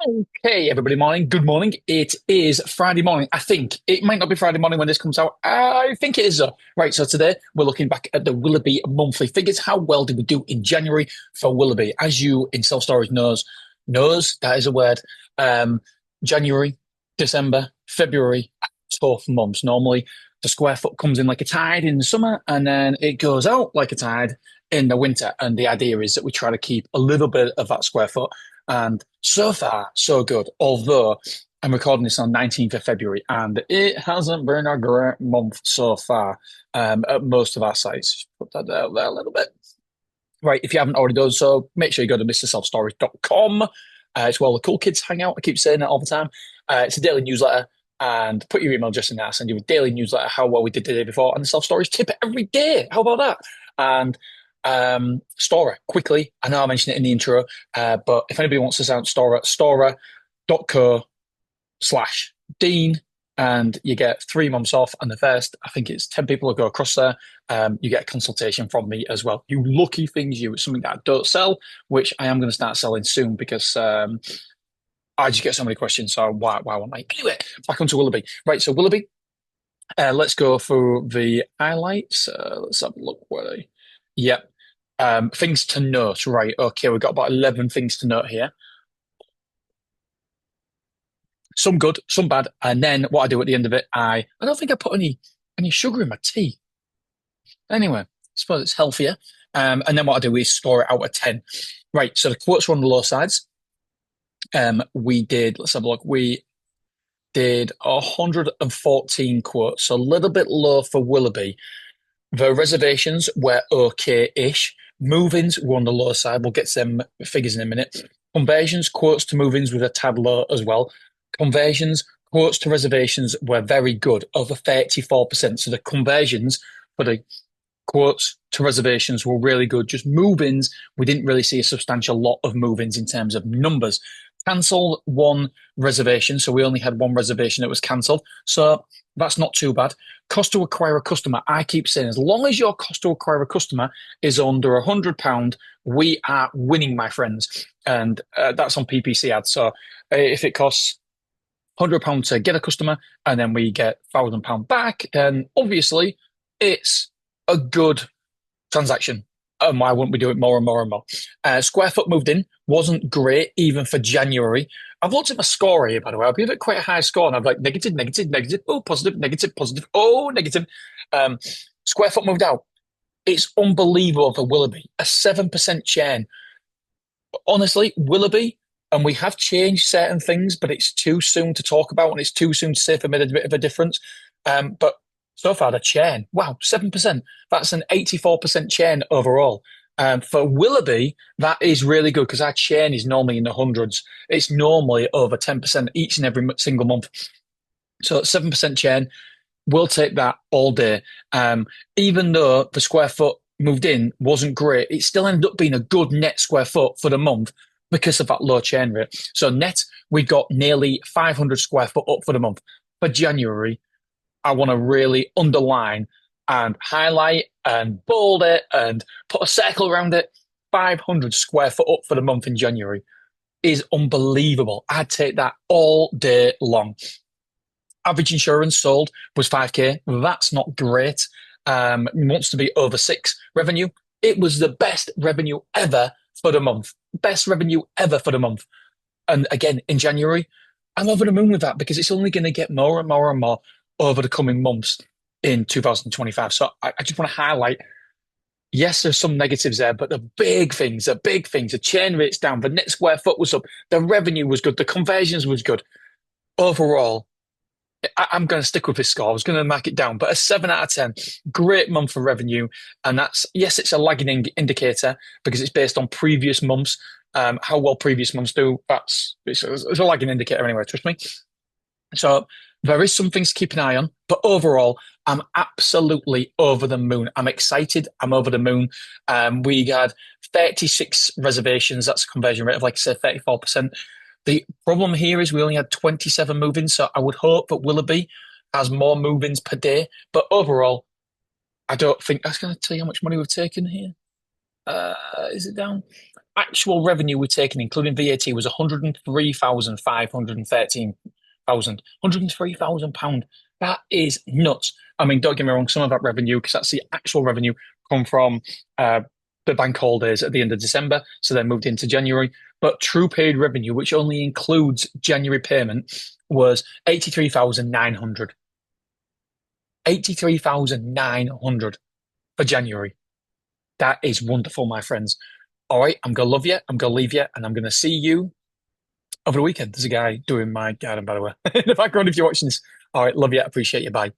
Okay, everybody, morning. Good morning. It is Friday morning. I think it might not be Friday morning when this comes out. I think it is though. Right, so today we're looking back at the Willerby monthly figures. How well did we do in January for Willerby? As you in self-storage knows, that is a word. Um, January, December, February, tough months. Normally the square foot comes in like a tide in the summer and then it goes out like a tide in the winter. And the idea is that we try to keep a little bit of that square foot, and so far, so good. Although I'm recording this on 19th of February and it hasn't been a great month so far at most of our sites. Put that out there a little bit. Right, if you haven't already done so, make sure you go to mrselfstorage.com. It's where all the cool kids hang out. I keep saying that all the time. It's a daily newsletter, and put your email address in there. I'll send you a daily newsletter, how well we did the day before, and the self-storage tip every day. How about that? And Stora, quickly. I know I mentioned it in the intro, but if anybody wants to sound Stora, stora.co/Dean, and you get 3 months off. And the first, I think it's 10 people who go across there. You get a consultation from me as well. You lucky things, you. It's something that I don't sell, which I am going to start selling soon because I just get so many questions. So why won't I? Anyway, back onto Willerby. Right, so Willerby, let's go through the highlights. Let's have a look where they. Yep. Things to note. Right. Okay. We've got about 11 things to note here. Some good, some bad. And then what I do at the end of it, I don't think I put any sugar in my tea. Anyway, I suppose it's healthier. And then what I do is score it out of 10. Right. So the quotes were on the low sides. Let's have a look. We did 114 quotes, so a little bit low for Willerby. The reservations were okay-ish. Move-ins were on the low side. We'll get to them figures in a minute. Conversions, quotes to move-ins with a tad low as well. Conversions, quotes to reservations were very good, over 34%. So the conversions for the quotes to reservations were really good. Just move-ins, we didn't really see a substantial lot of move-ins in terms of numbers. Cancelled one reservation, so we only had one reservation that was cancelled. So that's not too bad. Cost to acquire a customer, I keep saying, as long as your cost to acquire a customer is under £100, we are winning, my friends. And that's on PPC ads. So if it costs £100 to get a customer and then we get £1,000 back, then obviously it's a good transaction. And why wouldn't we do it more and more and more? Square foot moved in wasn't great even for January. I've looked at my score here, by the way. I've given it quite a high score, and I've like negative, negative, negative, oh, positive, negative, positive, oh, negative. Square foot moved out. It's unbelievable for Willerby, a 7% churn. Honestly, Willerby, and we have changed certain things, but it's too soon to talk about, and it's too soon to say if it made a bit of a difference. But so far, the churn, wow, 7%. That's an 84% churn overall. For Willerby, that is really good because our churn is normally in the hundreds. It's normally over 10% each and every single month. So 7% churn, we'll take that all day. Even though the square foot moved in wasn't great, it still ended up being a good net square foot for the month because of that low churn rate. So net, we got nearly 500 square foot up for the month. For January, I want to really underline and highlight and bold it and put a circle around it. 500 square foot up for the month in January is unbelievable. I'd take that all day long. Average insurance sold was 5K. That's not great. Wants to be over 6 revenue. It was the best revenue ever for the month. Best revenue ever for the month. And again, in January, I'm over the moon with that because it's only going to get more and more and more over the coming months in 2025. So I just want to highlight, yes, there's some negatives there, but the big things, the churn rate's down, the net square foot was up, the revenue was good, the conversions was good. Overall, I'm going to stick with this score. I was going to mark it down, but a 7 out of 10, great month for revenue. And that's, yes, it's a lagging indicator because it's based on previous months, how well previous months do. It's a lagging indicator anyway, trust me. So there is some things to keep an eye on, but overall, I'm absolutely over the moon. I'm excited. I'm over the moon. We had 36 reservations. That's a conversion rate of, like I said, 34%. The problem here is we only had 27 move-ins, so I would hope that Willerby has more move-ins per day. But overall, I don't think I was going to tell you how much money we've taken here. Is it down? actual revenue we've taken, including VAT, was 103,513,000. £103,000. That is nuts. I mean, don't get me wrong, some of that revenue, because that's the actual revenue, come from uh, the bank holidays at the end of December, so then moved into January. But true paid revenue, which only includes January payment, was 83,900. 83,900 for January. That is wonderful, my friends. All right, I'm gonna love you. I'm gonna leave you, and I'm gonna see you over the weekend. There's a guy doing my garden, by the way, in the background if you're watching this. All right, love you. Appreciate you. Bye.